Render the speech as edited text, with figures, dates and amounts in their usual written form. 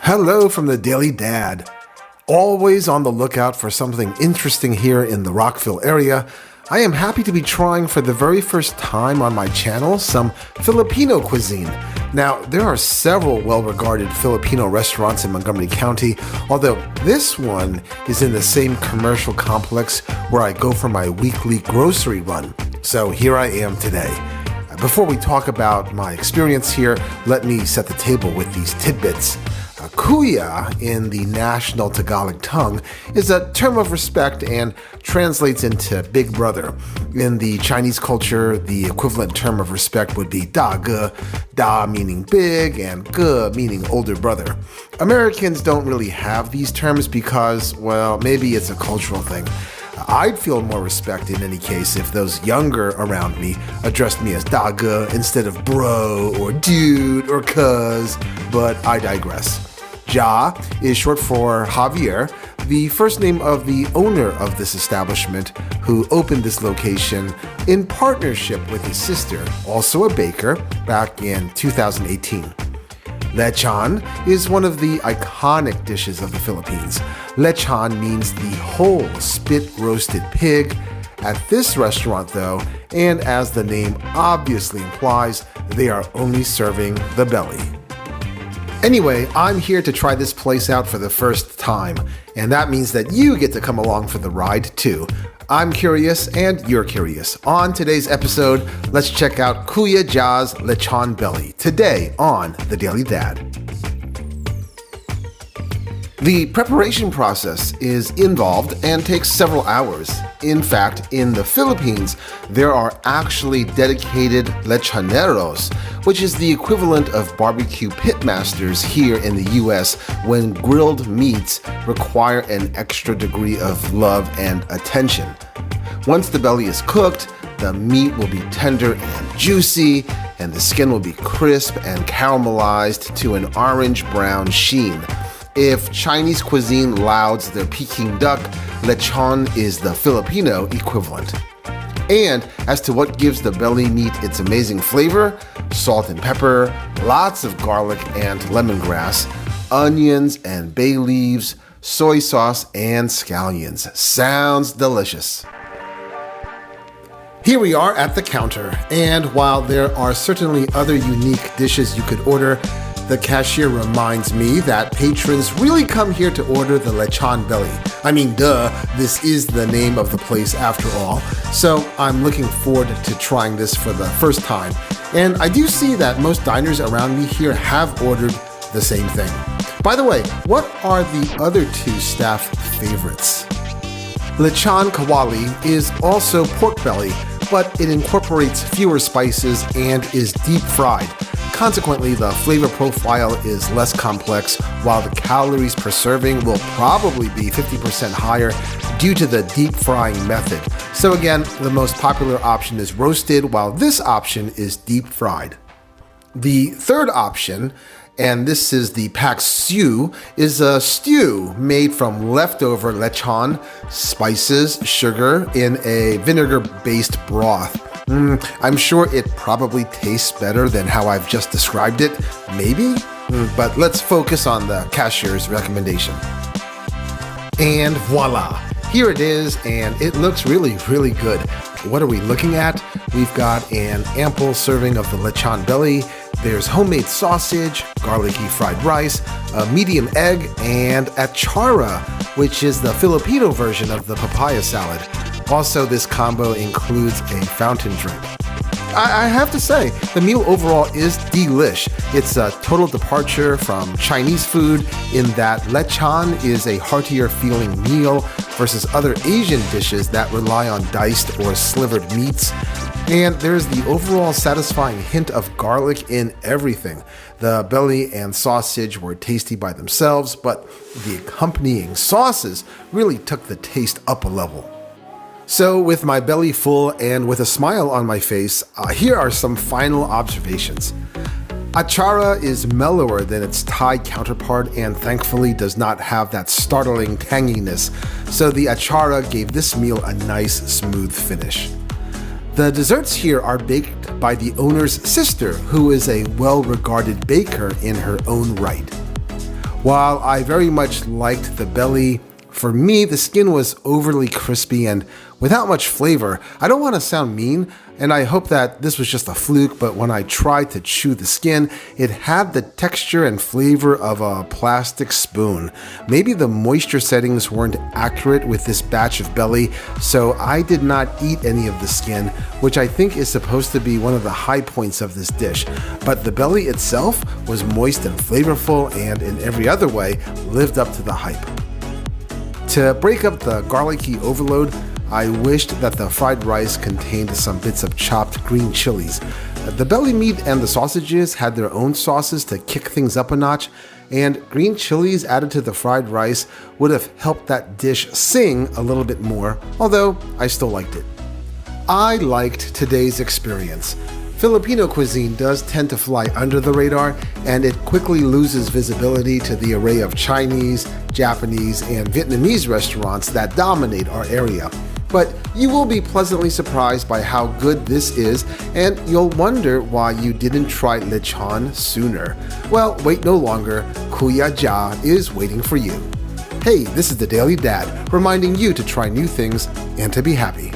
Hello from the Daily Dad. Always on the lookout for something interesting here in the Rockville area, I am happy to be trying for the very first time on my channel some Filipino cuisine. Now, there are several well-regarded Filipino restaurants in Montgomery County, although this one is in the same commercial complex where I go for my weekly grocery run. So here I am today. Before we talk about my experience here, let me set the table with these tidbits. Kuya in the national Tagalog tongue is a term of respect and translates into big brother. In the Chinese culture, the equivalent term of respect would be da ge, da meaning big and ge meaning older brother. Americans don't really have these terms because, well, maybe it's a cultural thing. I'd feel more respect in any case if those younger around me addressed me as daga instead of bro or dude or cuz, but I digress. Ja is short for Javier, the first name of the owner of this establishment who opened this location in partnership with his sister, also a baker, back in 2018. Lechon is one of the iconic dishes of the Philippines. Lechon means the whole spit-roasted pig. At this restaurant, though, and as the name obviously implies, they are only serving the belly. Anyway, I'm here to try this place out for the first time, and that means that you get to come along for the ride too. I'm curious and you're curious. On today's episode, let's check out Kuya Ja's Lechon Belly today on The Daily Dad. The preparation process is involved and takes several hours. In fact, in the Philippines, there are actually dedicated lechoneros, which is the equivalent of barbecue pitmasters here in the US when grilled meats require an extra degree of love and attention. Once the belly is cooked, the meat will be tender and juicy, and the skin will be crisp and caramelized to an orange-brown sheen. If Chinese cuisine lauds their Peking duck, lechon is the Filipino equivalent. And as to what gives the belly meat its amazing flavor, salt and pepper, lots of garlic and lemongrass, onions and bay leaves, soy sauce, and scallions. Sounds delicious. Here we are at the counter, and while there are certainly other unique dishes you could order, the cashier reminds me that patrons really come here to order the lechon belly. I mean, duh, this is the name of the place after all. So I'm looking forward to trying this for the first time. And I do see that most diners around me here have ordered the same thing. By the way, what are the other two staff favorites? Lechon kawali is also pork belly, but it incorporates fewer spices and is deep fried. Consequently, the flavor profile is less complex, while the calories per serving will probably be 50% higher due to the deep frying method. So again, the most popular option is roasted, while this option is deep fried. The third option, and this is the pak siu, is a stew made from leftover lechon, spices, sugar in a vinegar-based broth. I'm sure it probably tastes better than how I've just described it, maybe? But let's focus on the cashier's recommendation. And voila! Here it is, and it looks really, really good. What are we looking at? We've got an ample serving of the lechon belly. There's homemade sausage, garlicky fried rice, a medium egg, and achara, which is the Filipino version of the papaya salad. Also, this combo includes a fountain drink. I have to say, the meal overall is delish. It's a total departure from Chinese food in that lechon is a heartier feeling meal versus other Asian dishes that rely on diced or slivered meats. And there's the overall satisfying hint of garlic in everything. The belly and sausage were tasty by themselves, but the accompanying sauces really took the taste up a level. So with my belly full and with a smile on my face, here are some final observations. Achara is mellower than its Thai counterpart and thankfully does not have that startling tanginess, so the achara gave this meal a nice smooth finish. The desserts here are baked by the owner's sister, who is a well-regarded baker in her own right. While I very much liked the belly, for me the skin was overly crispy and without much flavor. I don't want to sound mean, and I hope that this was just a fluke, but when I tried to chew the skin, it had the texture and flavor of a plastic spoon. Maybe the moisture settings weren't accurate with this batch of belly, so I did not eat any of the skin, which I think is supposed to be one of the high points of this dish. But the belly itself was moist and flavorful, and in every other way, lived up to the hype. To break up the garlicky overload, I wished that the fried rice contained some bits of chopped green chilies. The belly meat and the sausages had their own sauces to kick things up a notch, and green chilies added to the fried rice would have helped that dish sing a little bit more, although I still liked it. I liked today's experience. Filipino cuisine does tend to fly under the radar, and it quickly loses visibility to the array of Chinese, Japanese, and Vietnamese restaurants that dominate our area. But you will be pleasantly surprised by how good this is, and you'll wonder why you didn't try lechon sooner. Well, wait no longer. Kuya Ja is waiting for you. Hey, this is the Daily Dad, reminding you to try new things and to be happy.